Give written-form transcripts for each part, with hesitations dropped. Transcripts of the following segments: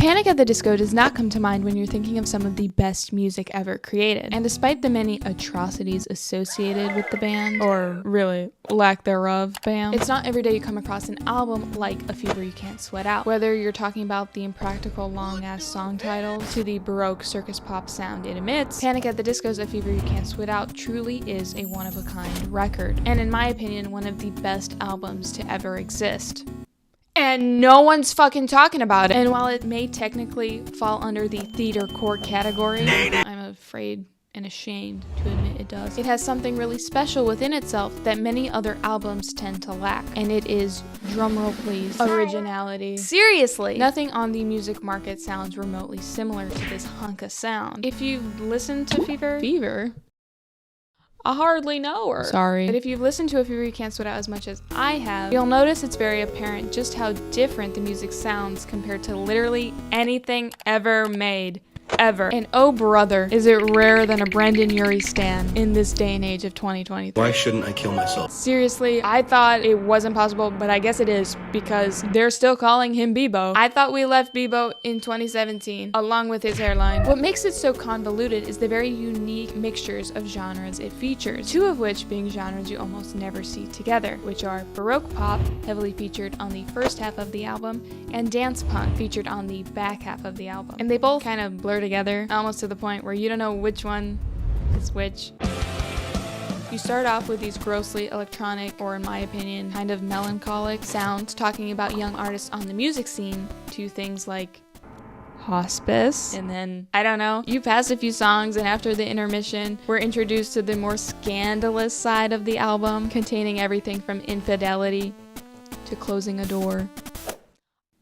Panic at the Disco does not come to mind when you're thinking of some of the best music ever created. And despite the many atrocities associated with the band, or really lack thereof band, it's not every day you come across an album like A Fever You Can't Sweat Out. Whether you're talking about the impractical long-ass song titles to the baroque circus pop sound it emits, Panic at the Disco's A Fever You Can't Sweat Out truly is a one-of-a-kind record, and in my opinion, one of the best albums to ever exist. And no one's fucking talking about it. And while it may technically fall under the theater core category, I'm afraid and ashamed to admit it does. It has something really special within itself that many other albums tend to lack. And it is, drumroll please, originality. Seriously! Nothing on the music market sounds remotely similar to this hunk of sound. If you've listened to Fever? I hardly know her. Sorry. But if you've listened to A Fever You Can't Sweat Out as much as I have, you'll notice it's very apparent just how different the music sounds compared to literally anything ever made. Ever. And oh brother, is it rarer than a Brendan Urie stan in this day and age of 2023. Why shouldn't I kill myself? Seriously, I thought it wasn't possible, but I guess it is, because they're still calling him Bebo. I thought we left Bebo in 2017, along with his hairline. What makes it so convoluted is the very unique mixtures of genres it features, two of which being genres you almost never see together, which are Baroque pop, heavily featured on the first half of the album, and dance punk, featured on the back half of the album. And they both kind of blur together, almost to the point where you don't know which one is which. You start off with these grossly electronic, or in my opinion, kind of melancholic sounds talking about young artists on the music scene, to things like hospice, and then, I don't know, you pass a few songs and after the intermission, we're introduced to the more scandalous side of the album, containing everything from infidelity to closing a door.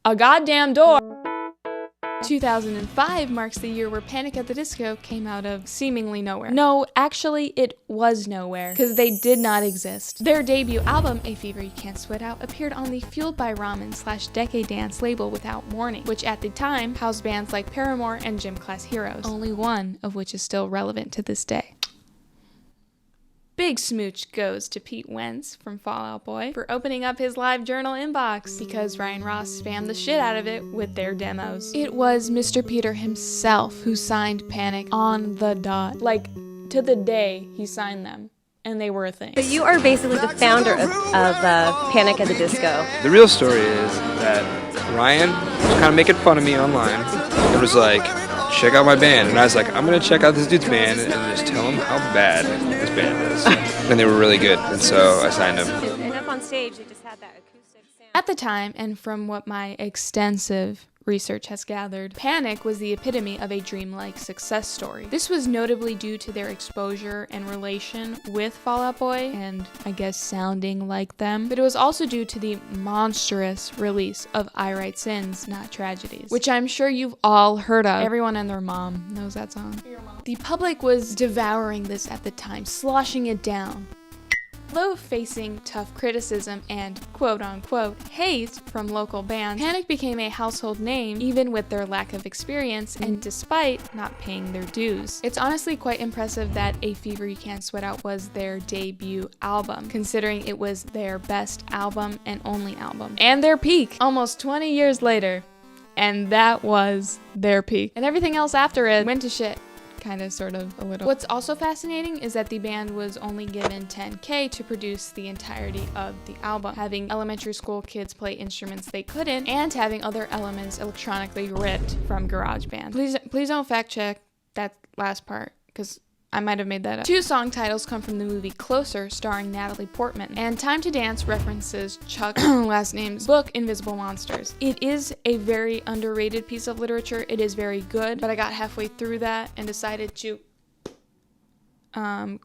A goddamn door! 2005 marks the year where Panic at the Disco came out of seemingly nowhere. No, actually, it was nowhere, because they did not exist. Their debut album, A Fever You Can't Sweat Out, appeared on the Fueled by Ramen / Decade Dance label Without Warning, which at the time housed bands like Paramore and Gym Class Heroes, only one of which is still relevant to this day. Big smooch goes to Pete Wentz from Fall Out Boy for opening up his live journal inbox, because Ryan Ross spammed the shit out of it with their demos. It was Mr. Peter himself who signed Panic on the dot. Like, to the day he signed them. And they were a thing. So you are basically the founder of Panic at the Disco. The real story is that Ryan was kind of making fun of me online. It was like, check out my band. And I was like, I'm going to check out this dude's band and just tell him how bad this band is. And they were really good. And so I signed them. And up on stage, they just had that acoustic sound. At the time, and from what my extensive research has gathered, Panic was the epitome of a dreamlike success story. This was notably due to their exposure and relation with Fall Out Boy, and I guess sounding like them, but it was also due to the monstrous release of I Write Sins, Not Tragedies, which I'm sure you've all heard of. Everyone and their mom knows that song. The public was devouring this at the time, sloshing it down. Although facing tough criticism and quote-unquote hate from local bands, Panic became a household name even with their lack of experience and despite not paying their dues. It's honestly quite impressive that A Fever You Can't Sweat Out was their debut album, considering it was their best album and only album. And their peak, almost 20 years later. And that was their peak. And everything else after it went to shit. Kind of, sort of, a little. What's also fascinating is that the band was only given $10K to produce the entirety of the album, having elementary school kids play instruments they couldn't, and having other elements electronically ripped from GarageBand. Please don't fact check that last part, because I might have made that up. Two song titles come from the movie Closer, starring Natalie Portman, and Time to Dance references Chuck's last name's book, Invisible Monsters. It is a very underrated piece of literature. It is very good, but I got halfway through that and decided to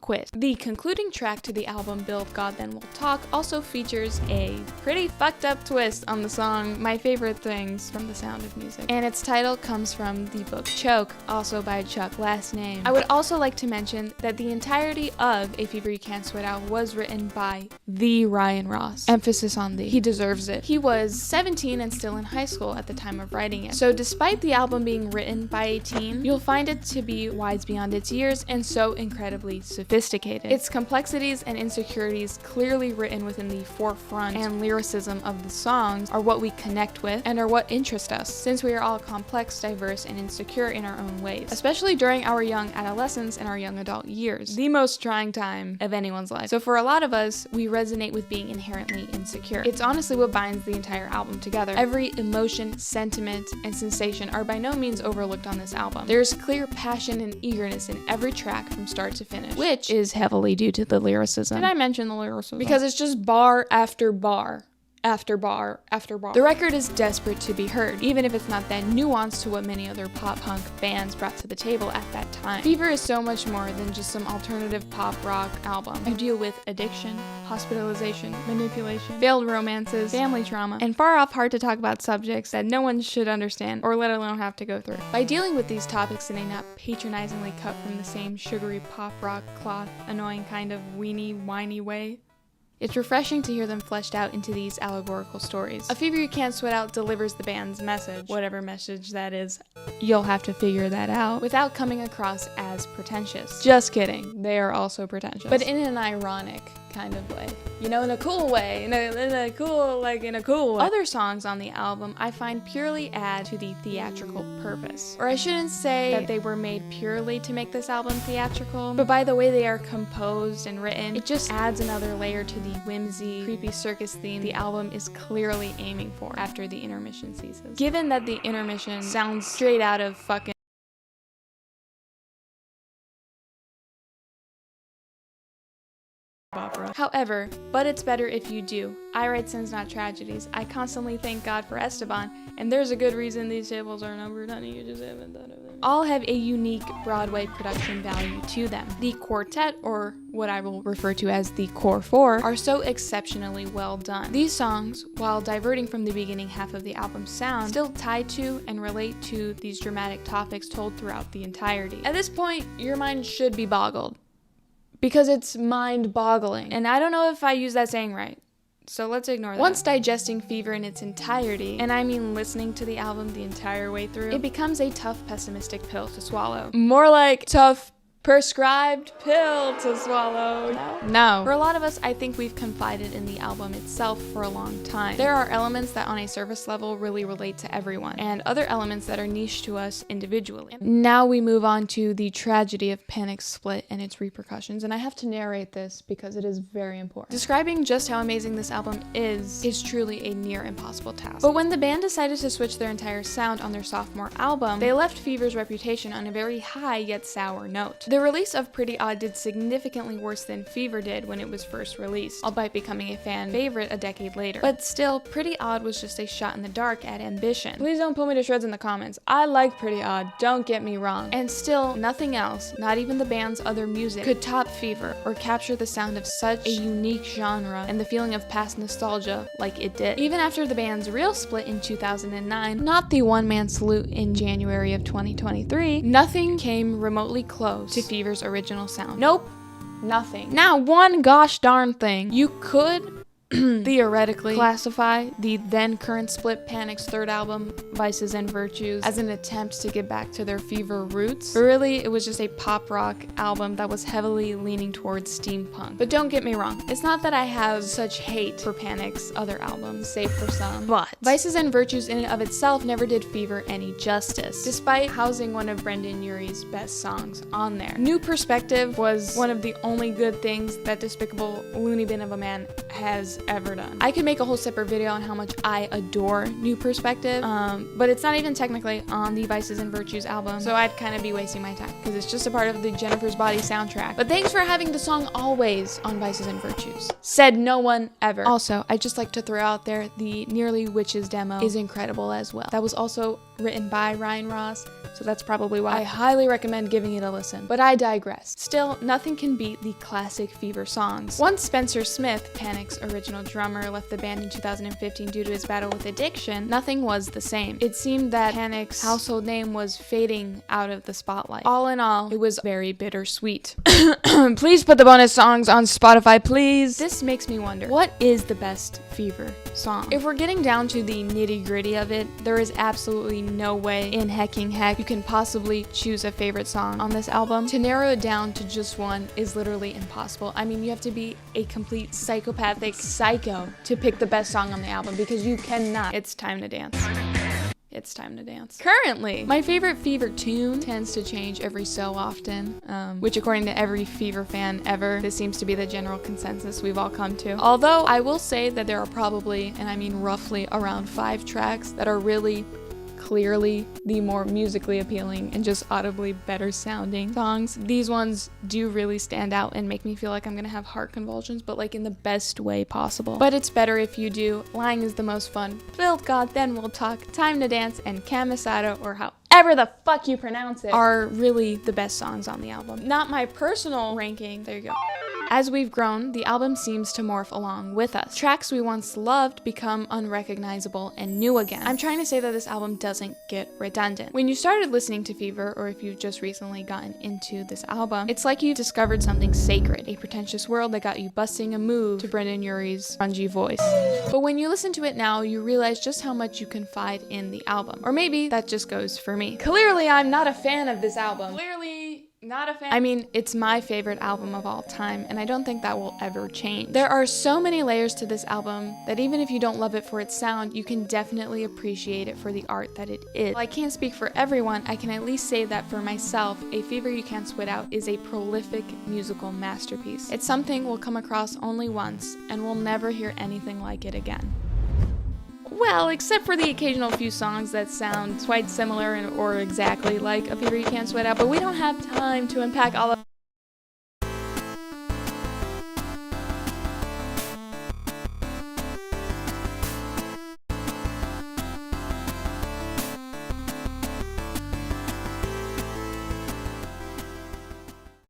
quit. The concluding track to the album, Build God Then We'll Talk, also features a pretty fucked up twist on the song My Favorite Things from The Sound of Music. And its title comes from the book Choke, also by Chuck, last name. I would also like to mention that the entirety of A Fever You Can't Sweat Out was written by the Ryan Ross. Emphasis on the. He deserves it. He was 17 and still in high school at the time of writing it. So despite the album being written by a teen, you'll find it to be wise beyond its years and so incredibly incredibly sophisticated. Its complexities and insecurities clearly written within the forefront and lyricism of the songs are what we connect with and are what interest us, since we are all complex, diverse, and insecure in our own ways, especially during our young adolescence and our young adult years, the most trying time of anyone's life. So for a lot of us, we resonate with being inherently insecure. It's honestly what binds the entire album together. Every emotion, sentiment, and sensation are by no means overlooked on this album. There's clear passion and eagerness in every track from start to finish, which is heavily due to the lyricism. Did I mention the lyricism? Because it's just bar after bar after bar after bar. The record is desperate to be heard, even if it's not that nuanced to what many other pop-punk bands brought to the table at that time. Fever is so much more than just some alternative pop rock album. You deal with addiction, hospitalization, manipulation, failed romances, family trauma, and far off hard to talk about subjects that no one should understand or let alone have to go through. By dealing with these topics in a not patronizingly cut from the same sugary pop rock cloth, annoying kind of weenie, whiny way, it's refreshing to hear them fleshed out into these allegorical stories. A Fever You Can't Sweat Out delivers the band's message, whatever message that is, you'll have to figure that out, without coming across as pretentious. Just kidding, they are also pretentious, but in an ironic kind of way. You know, in a cool way, in a cool way. Other songs on the album I find purely add to the theatrical purpose. Or I shouldn't say that they were made purely to make this album theatrical, but by the way they are composed and written, it just adds another layer to the whimsy, creepy circus theme the album is clearly aiming for after the intermission ceases. Given that the intermission sounds straight out of fucking opera. However, but it's better if you do. I write sins, not tragedies. I constantly thank God for Esteban, and there's a good reason these tables are numbered, honey, you just haven't thought of it. All have a unique Broadway production value to them. The quartet, or what I will refer to as the core four, are so exceptionally well done. These songs, while diverting from the beginning half of the album's sound, still tie to and relate to these dramatic topics told throughout the entirety. At this point, your mind should be boggled, because it's mind-boggling. And I don't know if I use that saying right, so let's ignore that. Once digesting Fever in its entirety, and I mean listening to the album the entire way through, it becomes a tough, pessimistic pill to swallow. More like tough, prescribed pill to swallow. No. For a lot of us, I think we've confided in the album itself for a long time. There are elements that on a surface level really relate to everyone, and other elements that are niche to us individually. Now we move on to the tragedy of Panic's split and its repercussions, and I have to narrate this because it is very important. Describing just how amazing this album is truly a near impossible task. But when the band decided to switch their entire sound on their sophomore album, they left Fever's reputation on a very high yet sour note. The release of Pretty Odd did significantly worse than Fever did when it was first released, albeit becoming a fan favorite a decade later. But still, Pretty Odd was just a shot in the dark at ambition. Please don't pull me to shreds in the comments. I like Pretty Odd, don't get me wrong. And still, nothing else, not even the band's other music, could top Fever or capture the sound of such a unique genre and the feeling of past nostalgia like it did. Even after the band's real split in 2009, not the one-man salute in January of 2023, nothing came remotely close to Fever's original sound. Nope, nothing. Now, one gosh darn thing. You could theoretically classify the then current split Panic's third album, Vices and Virtues, as an attempt to get back to their Fever roots. But really, it was just a pop rock album that was heavily leaning towards steampunk. But don't get me wrong, it's not that I have such hate for Panic's other albums, save for some, but Vices and Virtues in and of itself never did Fever any justice, despite housing one of Brendan Urie's best songs on there. New Perspective was one of the only good things that despicable loony bin of a man has ever done. I could make a whole separate video on how much I adore New Perspective, but it's not even technically on the Vices and Virtues album, so I'd kind of be wasting my time because it's just a part of the Jennifer's Body soundtrack. But thanks for having the song Always on Vices and Virtues. Said no one ever. Also, I'd just like to throw out there the Nearly Witches demo is incredible as well. That was also written by Ryan Ross, so that's probably why I highly recommend giving it a listen. But I digress. Still, nothing can beat the classic Fever songs. Once Spencer Smith, Panic's original drummer, left the band in 2015 due to his battle with addiction, nothing was the same. It seemed that Panic's household name was fading out of the spotlight. All in all, it was very bittersweet. Please put the bonus songs on Spotify, please. This makes me wonder, what is the best Fever song. If we're getting down to the nitty-gritty of it, there is absolutely no way in hecking heck you can possibly choose a favorite song on this album. To narrow it down to just one is literally impossible. I mean, you have to be a complete psychopathic psycho to pick the best song on the album, because you cannot. It's time to dance. It's time to dance. Currently, my favorite Fever tune tends to change every so often, which according to every Fever fan ever, this seems to be the general consensus we've all come to. Although I will say that there are probably, and I mean roughly, around 5 tracks that are really clearly the more musically appealing and just audibly better sounding songs. These ones do really stand out and make me feel like I'm gonna have heart convulsions, but like in the best way possible. But it's better if you do. Lying is the most fun. Build God, Then We'll Talk, Time to Dance, and Camisado, or however the fuck you pronounce it, are really the best songs on the album. Not my personal ranking. There you go. As we've grown, the album seems to morph along with us. Tracks we once loved become unrecognizable and new again. I'm trying to say that this album doesn't get redundant. When you started listening to Fever, or if you've just recently gotten into this album, it's like you discovered something sacred, a pretentious world that got you busting a move to Brendan Urie's grungy voice. But when you listen to it now, you realize just how much you confide in the album. Or maybe that just goes for me. Clearly, I'm not a fan of this album. Not a fan. I mean, it's my favorite album of all time, and I don't think that will ever change. There are so many layers to this album that even if you don't love it for its sound, you can definitely appreciate it for the art that it is. While I can't speak for everyone, I can at least say that for myself, A Fever You Can't Sweat Out is a prolific musical masterpiece. It's something we'll come across only once, and we'll never hear anything like it again. Well, except for the occasional few songs that sound quite similar or exactly like A Fever You Can't Sweat Out, but we don't have time to unpack all of